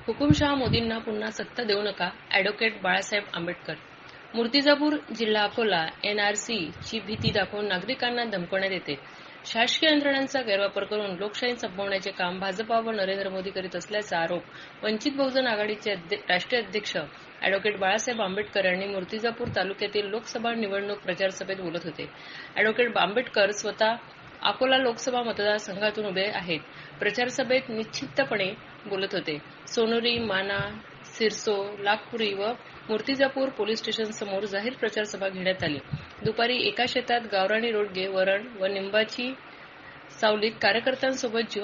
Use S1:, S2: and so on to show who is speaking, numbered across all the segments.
S1: हुकुमशहा मोदींना पुन्हा सत्ता देऊ नका, ॲडव्होकेट बाळासाहेब आंबेडकर. मूर्तिजापूर जिल्हा अकोला एनआरसी ची भीती दाखवून नागरिकांना धमकवण्यात येते. शासकीय यंत्रणांचा गैरवापर करून लोकशाही संपवण्याचे काम भाजपा व नरेंद्र मोदी करीत असल्याचा आरोप वंचित बहुजन आघाडीचे राष्ट्रीय अध्यक्ष ॲडव्होकेट बाळासाहेब आंबेडकर यांनी मूर्तिजापूर तालुक्यातील लोकसभा निवडणूक प्रचार सभेत बोलत होते. ॲडव्होकेट आंबेडकर स्वतः अकोला लोकसभा मतदारसंघातून उभे आहेत. प्रचार सभेत निश्चितपणे बोलत होते. सोनोरी, माना, सिरसो, लाखपुरी व मूर्तिजापूर पोलीस स्टेशन समोर जाहीर प्रचार सभा घेण्यात आली. दुपारी एका शेतात गावरानी रोडगे, वरण व निंबाची सावलीत कार्यकर्त्यांसोबत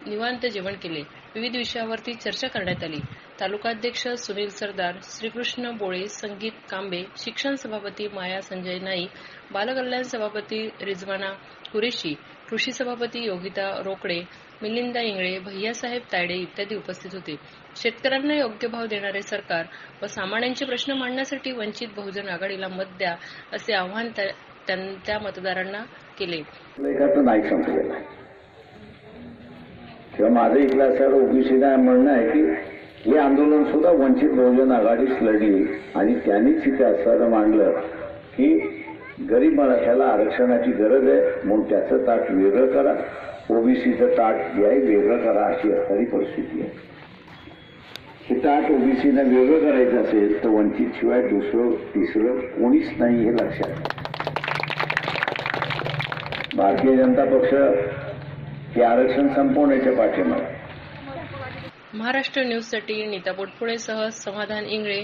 S1: निवांत जेवण केले. विविध विषयावरती चर्चा करण्यात आली. तालुकाध्यक्ष सुनील सरदार, श्रीकृष्ण बोळे, संगीत कांबे, शिक्षण सभापती माया संजय नाईक, बालकल्याण सभापती रिजवाना कुरेशी, कृषी सभापती योगिता रोकडे, मिलिंदा इंगळे, भैयासाहेब तायडे इत्यादी उपस्थित होते. शेतकऱ्यांना योग्य भाव देणारे सरकार व सामान्यांचे प्रश्न मांडण्यासाठी वंचित बहुजन आघाडीला मत द्या असे आवाहन त्या मतदारांना केले.
S2: नाही संपलेलं आहे किंवा माझं इथलं असं ओबीसीला म्हणणं आहे की हे आंदोलन सुद्धा वंचित बहुजन आघाडीच लढली आणि त्यांनीच इथे असं मांडलं की गरीब मराठ्याला आरक्षणाची गरज आहे म्हणून त्याचं ताट वेगळं करा, ओबीसीचं ताट याही वेगळं करा अशी असणारी परिस्थिती आहे. हे ताट ओबीसीनं वेगळं करायचं असेल तर वंचित शिवाय दुसरं तिसरं कोणीच नाही हे लक्षात घ्या. भारतीय जनता पक्ष हे आरक्षण संपवण्याच्या पाठीमागे.
S1: महाराष्ट्र न्यूजसाठी नीता पोटपुळेसह समाधान इंगळे.